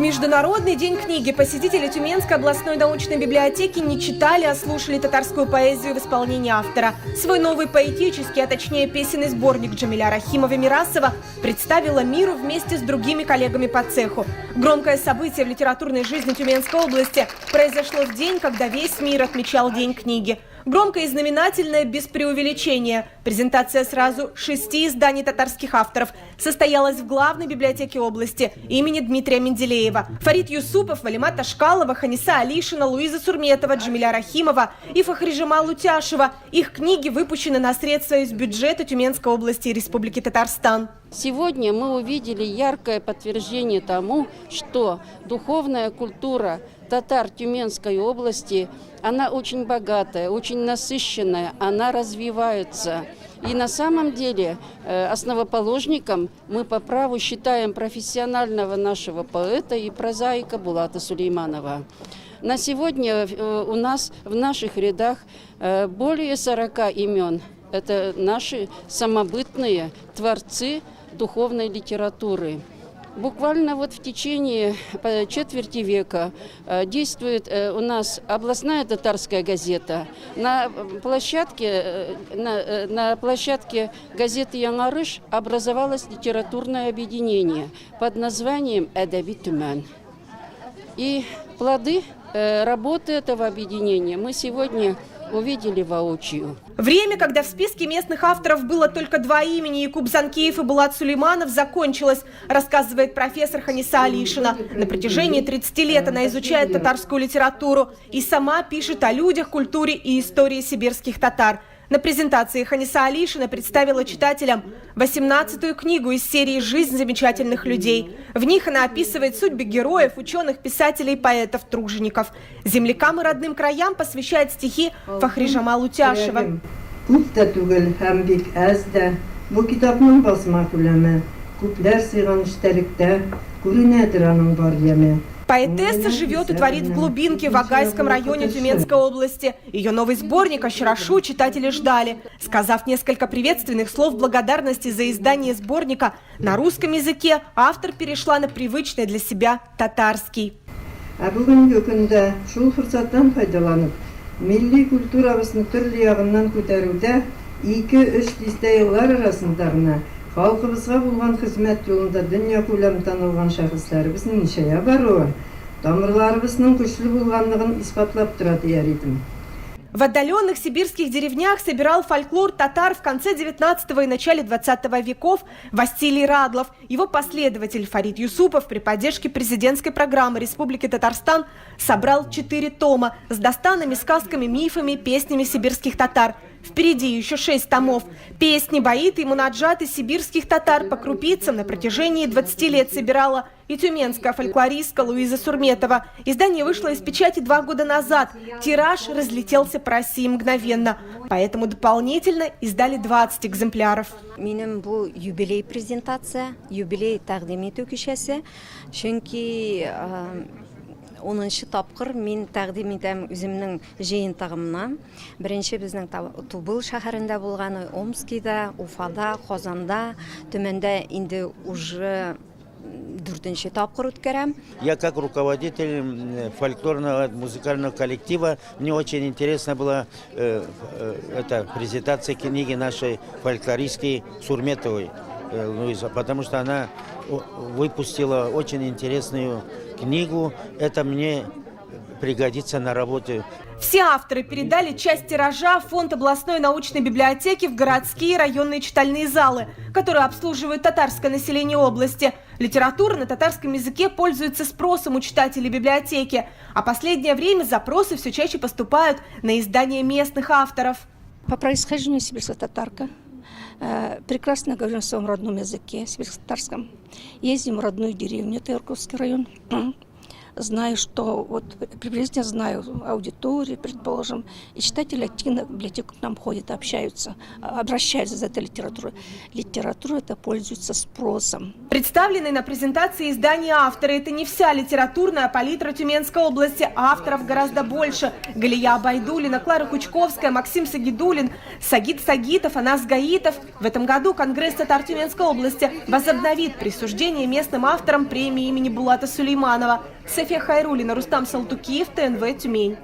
Международный день книги посетители Тюменской областной научной библиотеки не читали, а слушали татарскую поэзию в исполнении автора. Свой новый поэтический, а точнее песенный сборник Джамиля Рахимова-Мирасова представила миру вместе с другими коллегами по цеху. Громкое событие в литературной жизни Тюменской области произошло в день, когда весь мир отмечал День книги. Громкое и знаменательное без преувеличения. Презентация сразу 6 изданий татарских авторов состоялась в главной библиотеке области имени Дмитрия Менделеева. Фарид Юсупов, Валима Ташкалова, Ханиса Алишина, Луиза Сурметова, Джамиля Рахимова и Фахрижима Лутяшева. Их книги выпущены на средства из бюджета Тюменской области и Республики Татарстан. Сегодня мы увидели яркое подтверждение тому, что духовная культура татар Тюменской области, она очень богатая, очень насыщенная, она развивается. И на самом деле основоположником мы по праву считаем профессионального нашего поэта и прозаика Булата Сулейманова. На сегодня у нас в наших рядах более 40 имен. Это наши самобытные творцы духовной литературы. Буквально вот в течение четверти века действует у нас областная татарская газета. На площадке газеты «Яңарыш» образовалось литературное объединение под названием «Эдаби Тюмен». И плоды работы этого объединения мы сегодня увидели воочию. Время, когда в списке местных авторов было только 2 имени, Якуб Занкеев и Булат Сулейманов, закончилось, рассказывает профессор Ханиса Алишина. На протяжении 30 лет она изучает татарскую литературу и сама пишет о людях, культуре и истории сибирских татар. На презентации Ханиса Алишина представила читателям 18-ю книгу из серии «Жизнь замечательных людей». В них она описывает судьбы героев, ученых, писателей, поэтов, тружеников. Землякам и родным краям посвящает стихи Фахрижима Лутяшева. Поэтесса живет и творит в глубинке в Агайском районе Тюменской области. Ее новый сборник «Ащарашу» читатели ждали. Сказав несколько приветственных слов благодарности за издание сборника на русском языке, автор перешла на привычный для себя татарский. Milli kulturabızın türlü yağından көтәрүдә 2-3 дистә еллар арасында халкыбызга булган хезмәт юлында дөнья күләм танылган шәхесләребезнең ничәгә баруы, тамырларыбызның көчле булганлыгын исбатлап тора дияр идем. В отдаленных сибирских деревнях собирал фольклор татар в конце 19 и начале 20 веков Василий Радлов. Его последователь Фарид Юсупов при поддержке президентской программы Республики Татарстан собрал 4 тома с достанными сказками, мифами, песнями сибирских татар. Впереди еще 6 томов. Песни, баиты и мунаджаты сибирских татар по крупицам на протяжении 20 лет собирала и тюменская фольклористка Луиза Сурметова. Издание вышло из печати 2 года назад. Тираж разлетелся по России мгновенно. Поэтому дополнительно издали 20 экземпляров. Минем бу юбилей презентация, юбилей тәкъдим итү кичәсе. Чөнки 10-нчы тапкыр мин тәкъдим итәм үземнең җыентыгымны. Беренче безнең Тубыл шәһәрендә булган, Омскида, Уфада, Казанда, Төмәндә инде уже 4-нче тапкыр үткәрәм. Я как руководитель фольклорного музыкального коллектива, мне очень интересна была эта презентация книги нашей фольклористки Сурметовой Луиза, потому что она выпустила очень интересную книгу. Это мне пригодится на работе. Все авторы передали часть тиража в фонд областной научной библиотеки в городские и районные читальные залы, которые обслуживают татарское население области. Литература на татарском языке пользуется спросом у читателей библиотеки, а последнее время запросы все чаще поступают на издания местных авторов. По происхождению сибирская татарка. Прекрасно говорю на своем родном языке, сибирско-татарском. Ездим в родную деревню, Тырковский район. Знаю, что вот приблизительно знаю аудиторию, предположим, и читатели активно в библиотеку к нам ходят, общаются, обращаются за этой литературой. Литература это пользуется спросом. Представленные на презентации издания авторы – это не вся литературная палитра Тюменской области. Авторов гораздо больше. Галия Байдулина, Клара Кучковская, Максим Сагидулин, Сагит Сагитов, Анас Гаитов. В этом году Конгресс татар Тюменской области возобновит присуждение местным авторам премии имени Булата Сулейманова. София Хайрулина, Рустам Салтукиев, ТНВ, Тюмень.